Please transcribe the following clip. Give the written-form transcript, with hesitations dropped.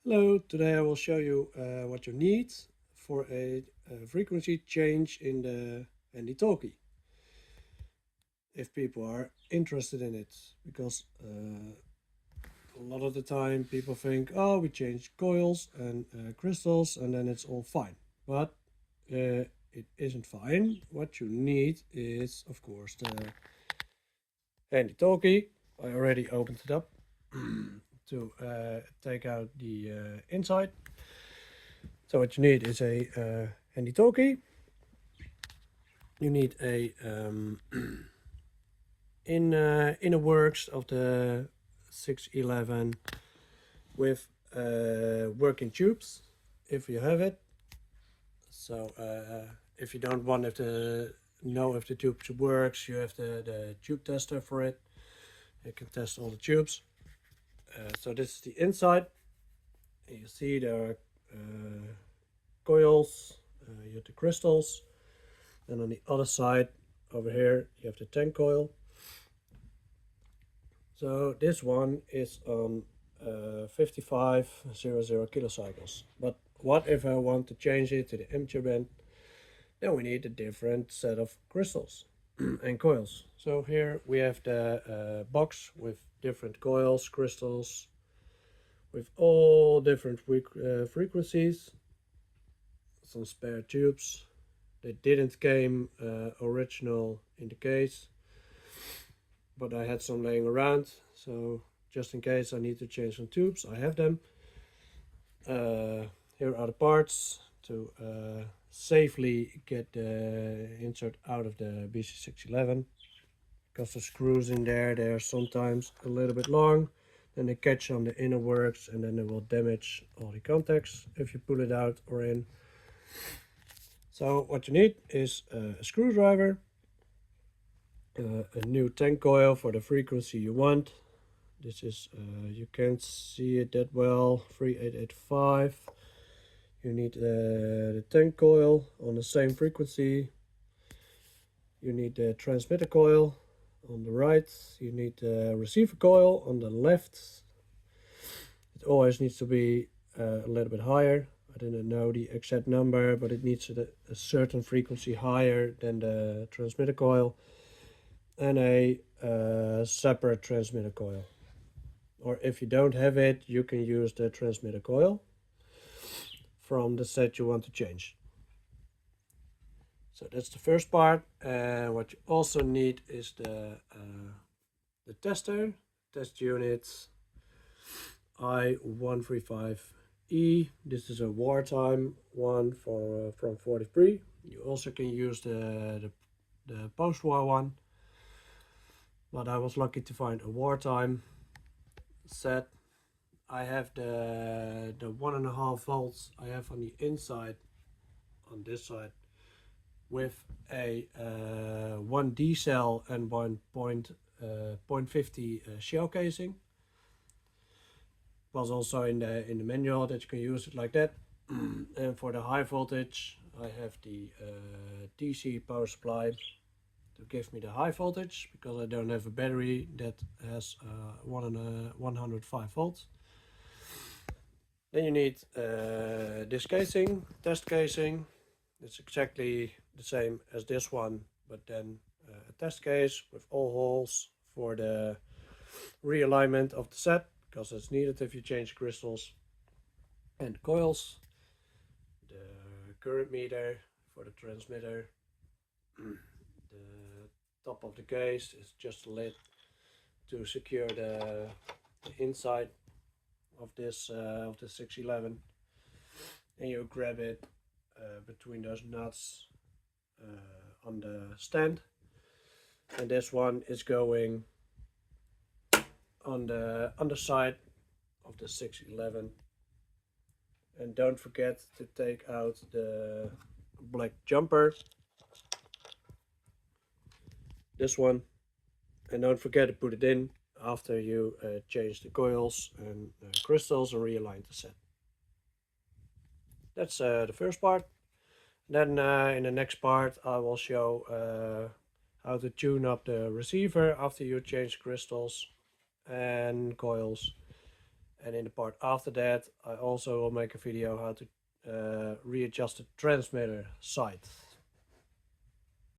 Hello, today I will show you what you need for a frequency change in the handy-talkie if people are interested in it, because a lot of the time people think, oh, we change coils and crystals and then it's all fine, but it isn't fine. What you need is, of course, the handy-talkie. I already opened it up to take out the inside. So what you need is a handy-talkie. You need a inner works of the 611 with working tubes, if you have it. So if you don't want to know if the tube works, you have the tube tester for it. You can test all the tubes. So this is the inside. You see there are coils, you have the crystals, and on the other side over here you have the tank coil. So this one is on 5500 kilocycles. But what if I want to change it to the amateur band? Then we need a different set of crystals and coils. So here we have the box with different coils, crystals, with all different frequencies, some spare tubes. They didn't came original in the case, but I had some laying around, so just in case I need to change some tubes, I have them. Here are the parts to safely get the insert out of the Bc-611, because the screws in there, they're sometimes a little bit long, then they catch on the inner works and then they will damage all the contacts if you pull it out or in. So what you need is a screwdriver, a new tank coil for the frequency you want. This is, you can't see it that well, 3885. You need the tank coil on the same frequency. You need the transmitter coil on the right. You need the receiver coil on the left. It always needs to be a little bit higher. I didn't know the exact number, but it needs a certain frequency higher than the transmitter coil, and a separate transmitter coil. Or if you don't have it, you can use the transmitter coil from the set you want to change. So that's the first part. And what you also need is the tester, test unit I135E. This is a wartime one from 43. You also can use the post-war one, but I was lucky to find a wartime set. I have the 1.5 volts I have on the inside, on this side, with a 1D cell and 1.50 shell casing. Was also in the manual that you can use it like that. And for the high voltage, I have the DC power supply to give me the high voltage, because I don't have a battery that has 105 volts. Then you need this casing, test casing. It's exactly the same as this one, but then a test case with all holes for the realignment of the set, because it's needed if you change crystals, and coils, the current meter for the transmitter. The top of the case is just a lid to secure the inside of this of the 611, and you grab it between those nuts on the stand, and this one is going on the underside of the 611. And don't forget to take out the black jumper, this one, and don't forget to put it in after you change the coils and crystals and realign the set. That's the first part. Then in the next part I will show how to tune up the receiver after you change crystals and coils, And in the part after that, I also will make a video how to readjust the transmitter side.